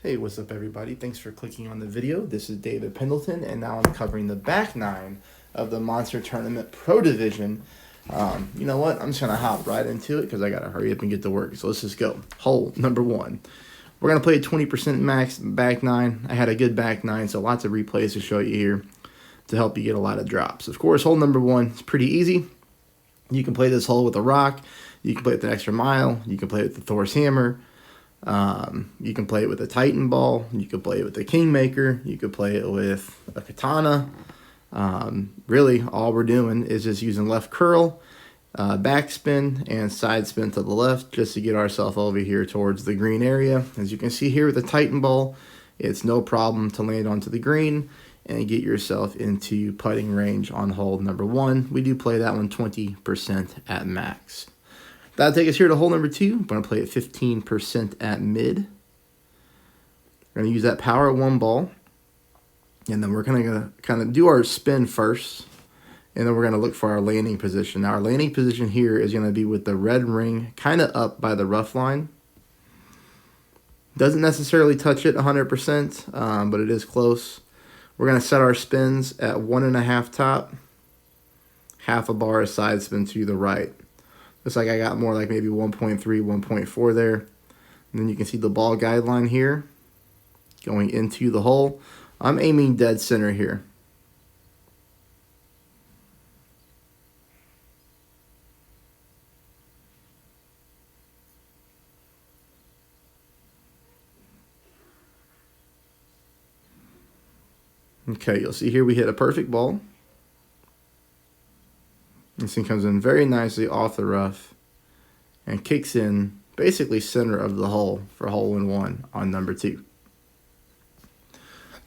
Hey, what's up everybody? Thanks for clicking on the video. This is David Pendleton, and now I'm covering the back nine of the Monster Tournament Pro Division. You know what? I'm just going to hop right into it because I got to hurry up and get to work. So let's just go. Hole number one. We're going to play a 20% max back nine. I had a good back nine, so lots of replays to show you here to help you get a lot of drops. Of course, hole number one is pretty easy. You can play this hole with a rock. You can play it with an extra mile. You can play it with the Thor's hammer. You can play it with a Titan ball. You can play it with a Kingmaker. You can play it with a katana. Really, all we're doing is just using left curl, backspin, and side spin to the left just to get ourselves over here towards the green area. As you can see here with the Titan ball, it's no problem to land onto the green and get yourself into putting range on hole number one. We do play that one 20% at max. That'll take us here to hole number two. I'm going to play it 15% at mid. We're going to use that power at one ball. And then we're going to kind of do our spin first. And then we're going to look for our landing position. Now, our landing position here is going to be with the red ring kind of up by the rough line. Doesn't necessarily touch it 100%, but it is close. We're going to set our spins at 1.5 top. Half a bar of side spin to the right. Looks like I got more like maybe 1.3, 1.4 there. And then you can see the ball guideline here going into the hole. I'm aiming dead center here. Okay, you'll see here we hit a perfect ball. This thing comes in very nicely off the rough and kicks in basically center of the hole for hole in one on number two.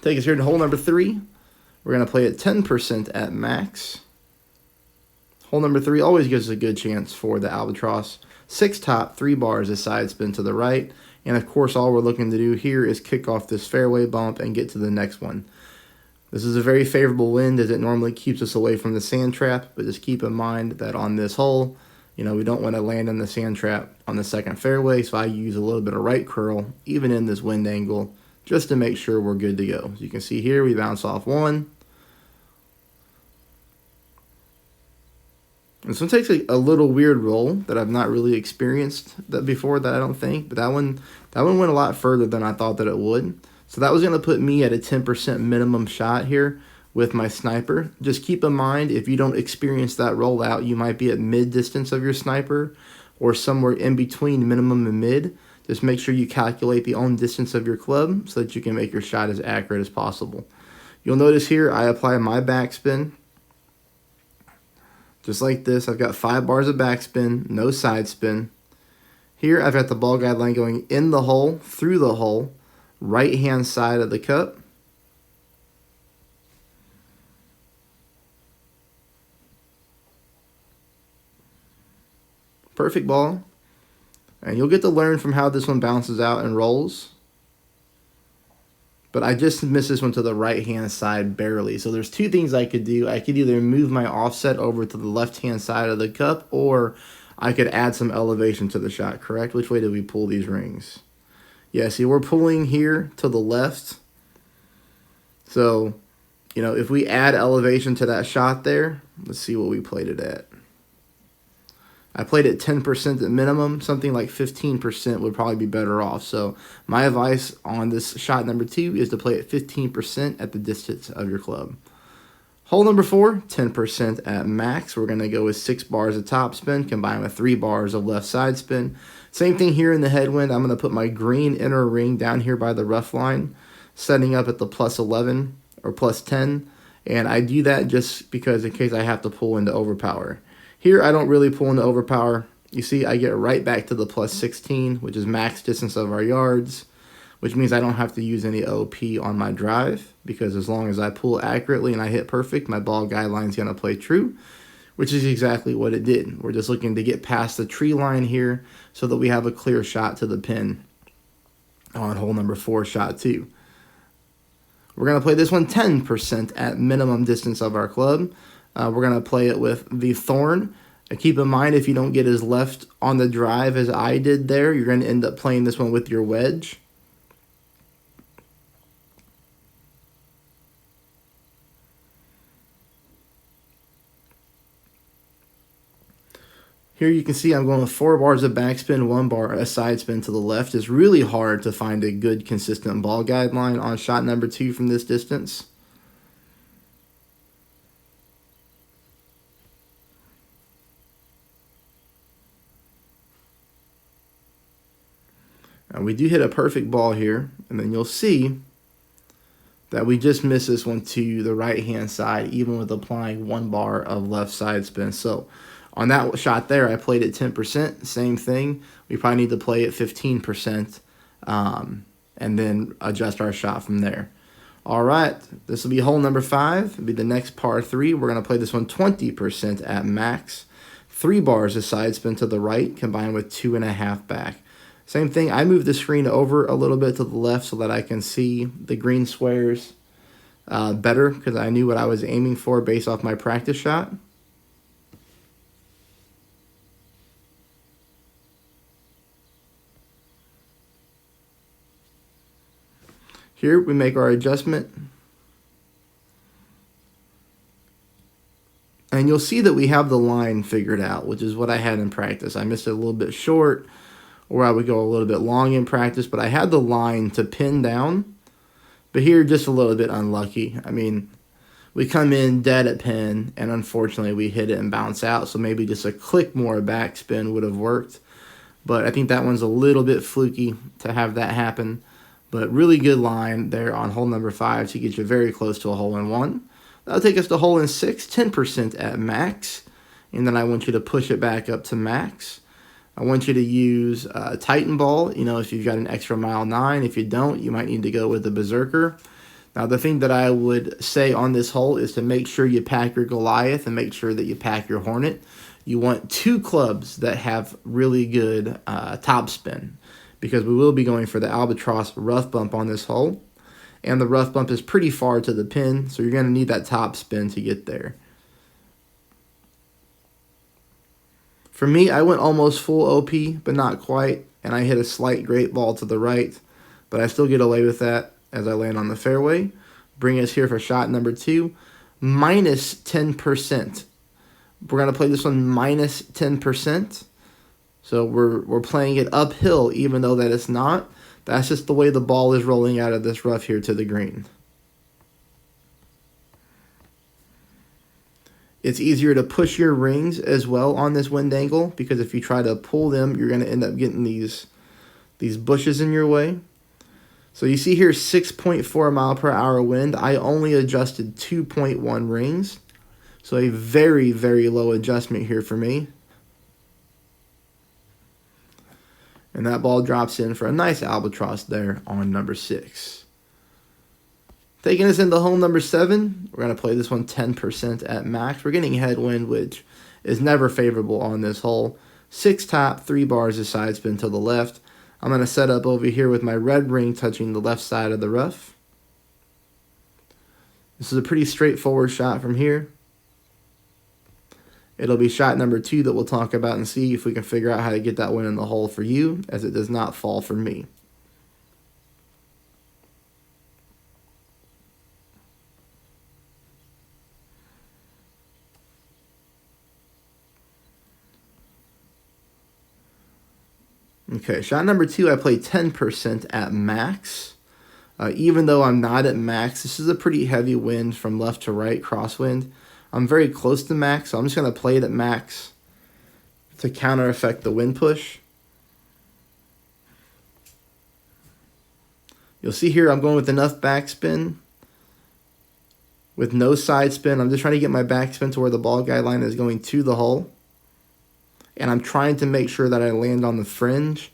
Take us here to hole number three. We're going to play at 10% at max. Hole number three always gives us a good chance for the albatross. 6 top, 3 bars of side spin to the right. And of course, all we're looking to do here is kick off this fairway bump and get to the next one. This is a very favorable wind as it normally keeps us away from the sand trap, but just keep in mind that on this hole, we don't want to land in the sand trap on the second fairway, so I use a little bit of right curl, even in this wind angle, just to make sure we're good to go. As you can see here, we bounce off one. This one takes a little weird roll that I've not really experienced that before, that I don't think, but that one went a lot further than I thought that it would. So that was going to put me at a 10% minimum shot here with my sniper. Just keep in mind, if you don't experience that rollout, you might be at mid distance of your sniper or somewhere in between minimum and mid. Just make sure you calculate the own distance of your club so that you can make your shot as accurate as possible. You'll notice here I apply my backspin. Just like this, I've got 5 bars of backspin, no side spin. Here I've got the ball guideline going in the hole, through the hole, right hand side of the cup. Perfect ball. And you'll get to learn from how this one bounces out and rolls. But I just missed this one to the right hand side barely. So there's two things I could do. I could either move my offset over to the left hand side of the cup, or I could add some elevation to the shot, correct? Which way did we pull these rings? Yeah, see, we're pulling here to the left. So, if we add elevation to that shot there, let's see what we played it at. I played it 10% at minimum. Something like 15% would probably be better off. So my advice on this shot number two is to play it 15% at the distance of your club. Hole number four, 10% at max. We're going to go with 6 bars of top spin combined with 3 bars of left side spin. Same thing here in the headwind. I'm going to put my green inner ring down here by the rough line, setting up at the plus 11 or plus 10. And I do that just because in case I have to pull into overpower. Here, I don't really pull into overpower. You see, I get right back to the plus 16, which is max distance of our yards, which means I don't have to use any OP on my drive, because as long as I pull accurately and I hit perfect, my ball guideline is going to play true, which is exactly what it did. We're just looking to get past the tree line here so that we have a clear shot to the pin on hole number 4, shot 2. We're going to play this one 10% at minimum distance of our club. We're going to play it with the Thorn. Keep in mind, if you don't get as left on the drive as I did there, you're going to end up playing this one with your wedge. Here you can see I'm going with 4 bars of backspin, 1 bar a side spin to the left. It's really hard to find a good consistent ball guideline on shot number 2 from this distance. And we do hit a perfect ball here, and then you'll see that we just missed this one to the right hand side, even with applying 1 bar of left side spin. So on that shot there, I played it 10%, same thing. We probably need to play it 15%, and then adjust our shot from there. All right, this will be hole number 5. It'll be the next par 3. We're going to play this one 20% at max. 3 bars of side spin to the right, combined with 2.5 back. Same thing, I moved the screen over a little bit to the left so that I can see the green squares better, because I knew what I was aiming for based off my practice shot. Here we make our adjustment. And you'll see that we have the line figured out, which is what I had in practice. I missed it a little bit short, or I would go a little bit long in practice, but I had the line to pin down. But here, just a little bit unlucky. I mean, we come in dead at pin, and unfortunately we hit it and bounce out, so maybe just a click more backspin would have worked. But I think that one's a little bit fluky to have that happen. But really good line there on hole number 5 to get you very close to a hole-in-one. That'll take us to hole-in-6, 10% at max. And then I want you to push it back up to max. I want you to use a Titan ball, you know, if you've got an extra mile 9. If you don't, you might need to go with the Berserker. Now, the thing that I would say on this hole is to make sure you pack your Goliath and make sure that you pack your Hornet. You want 2 clubs that have really good top spin, because we will be going for the Albatross rough bump on this hole. And the rough bump is pretty far to the pin, so you're going to need that top spin to get there. For me, I went almost full OP, but not quite, and I hit a slight great ball to the right, but I still get away with that as I land on the fairway. Bring us here for shot number 2, minus 10%. We're going to play this one minus 10%. So we're playing it uphill, even though that it's not. That's just the way the ball is rolling out of this rough here to the green. It's easier to push your rings as well on this wind angle, because if you try to pull them, you're going to end up getting these bushes in your way. So you see here 6.4 mile per hour wind. I only adjusted 2.1 rings. So a very, very low adjustment here for me. And that ball drops in for a nice albatross there on number 6. Taking us into hole number 7, we're going to play this one 10% at max. We're getting headwind, which is never favorable on this hole. 6 top, 3 bars of side spin to the left. I'm going to set up over here with my red ring touching the left side of the rough. This is a pretty straightforward shot from here. It'll be shot number 2 that we'll talk about and see if we can figure out how to get that one in the hole for you, as it does not fall for me. Okay, shot number 2, I play 10% at max. Even though I'm not at max, this is a pretty heavy wind from left to right, crosswind. I'm very close to max, so I'm just going to play it at max to counter effect the wind push. You'll see here I'm going with enough backspin with no side spin. I'm just trying to get my backspin to where the ball guideline is going to the hole. And I'm trying to make sure that I land on the fringe.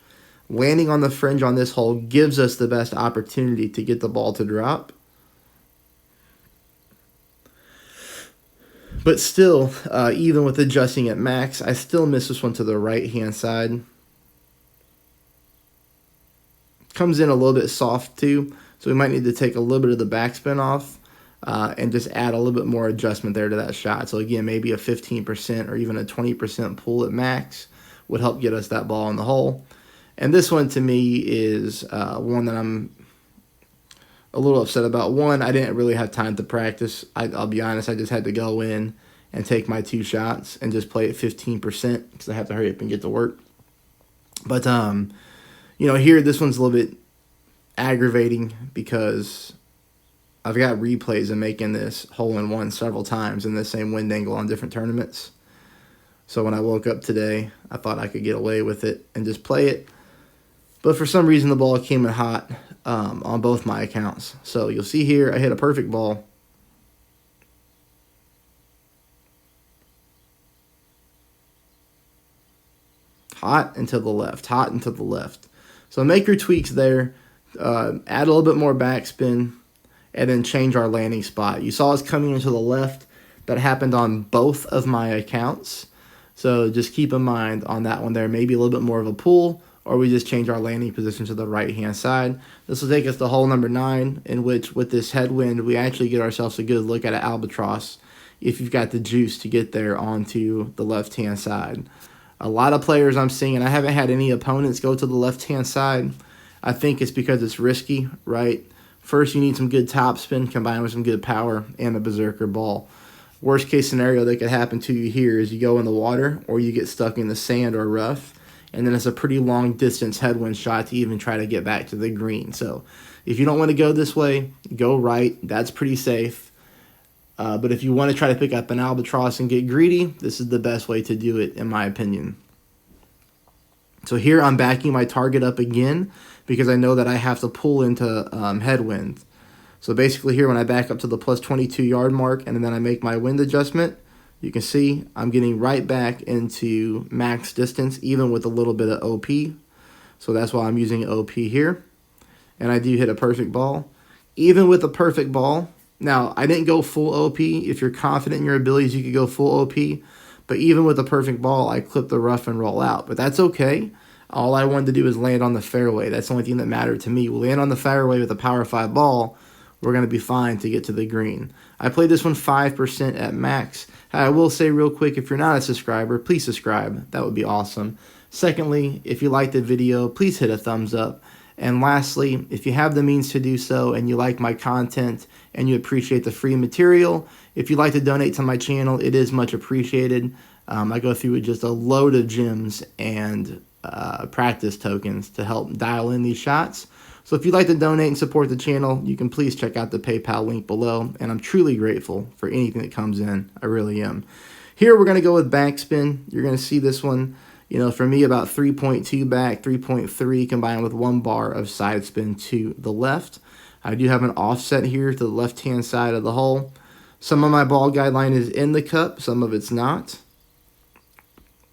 Landing on the fringe on this hole gives us the best opportunity to get the ball to drop. But still, even with adjusting at max, I still miss this one to the right-hand side. Comes in a little bit soft too, so we might need to take a little bit of the backspin off and just add a little bit more adjustment there to that shot. So again, maybe a 15% or even a 20% pull at max would help get us that ball in the hole. And this one to me is one that I'm a little upset about. One, I didn't really have time to practice. I'll be honest, I just had to go in and take my 2 shots and just play at 15% because I have to hurry up and get to work. But, here, this one's a little bit aggravating because I've got replays of making this hole-in-one several times in the same wind angle on different tournaments. So when I woke up today, I thought I could get away with it and just play it. But for some reason, the ball came in hot on both my accounts. So you'll see here, I hit a perfect ball. Hot and to the left, hot and to the left. So make your tweaks there. Add a little bit more backspin, and then change our landing spot. You saw us coming into the left. That happened on both of my accounts. So just keep in mind on that one there, maybe a little bit more of a pull, or we just change our landing position to the right-hand side. This will take us to hole number 9, in which with this headwind, we actually get ourselves a good look at an albatross if you've got the juice to get there onto the left-hand side. A lot of players I'm seeing, and I haven't had any opponents go to the left-hand side. I think it's because it's risky, right? First, you need some good topspin combined with some good power and a berserker ball. Worst case scenario that could happen to you here is you go in the water or you get stuck in the sand or rough, and then it's a pretty long distance headwind shot to even try to get back to the green. So if you don't want to go this way, go right. That's pretty safe. But if you want to try to pick up an albatross and get greedy, this is the best way to do it, in my opinion. So here I'm backing my target up again because I know that I have to pull into headwind. So basically here when I back up to the plus 22 yard mark and then I make my wind adjustment, you can see I'm getting right back into max distance even with a little bit of OP. So that's why I'm using OP here. And I do hit a perfect ball. Even with a perfect ball, now I didn't go full OP. If you're confident in your abilities, you could go full OP. But even with a perfect ball, I clip the rough and roll out. But that's okay. All I wanted to do is land on the fairway. That's the only thing that mattered to me. We'll land on the fairway with a power 5 ball. We're going to be fine to get to the green. I played this one 5% at max. I will say real quick, if you're not a subscriber, please subscribe. That would be awesome. Secondly, if you liked the video, please hit a thumbs up. And lastly, if you have the means to do so and you like my content and you appreciate the free material, if you'd like to donate to my channel, it is much appreciated. I go through with just a load of gems and practice tokens to help dial in these shots. So if you'd like to donate and support the channel, you can please check out the PayPal link below. And I'm truly grateful for anything that comes in. I really am. Here we're going to go with backspin. You're going to see this one, for me about 3.2 back, 3.3 combined with 1 bar of side spin to the left. I do have an offset here to the left-hand side of the hole. Some of my ball guideline is in the cup, some of it's not.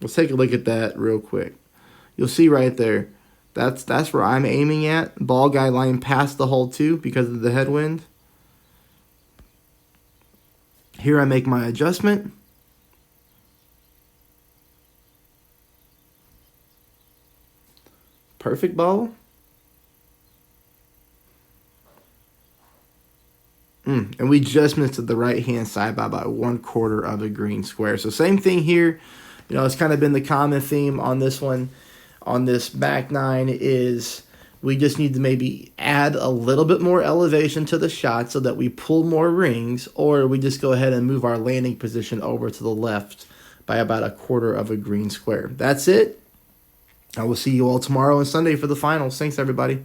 Let's take a look at that real quick. You'll see right there. That's where I'm aiming at. Ball guideline past the hole too because of the headwind. Here I make my adjustment. Perfect ball. And we just missed to the right-hand side by about 1/4 of a green square. So same thing here. It's kind of been the common theme on this one. On this back 9 is we just need to maybe add a little bit more elevation to the shot so that we pull more rings, or we just go ahead and move our landing position over to the left by about 1/4 of a green square. That's it. I will see you all tomorrow and Sunday for the finals. Thanks, everybody.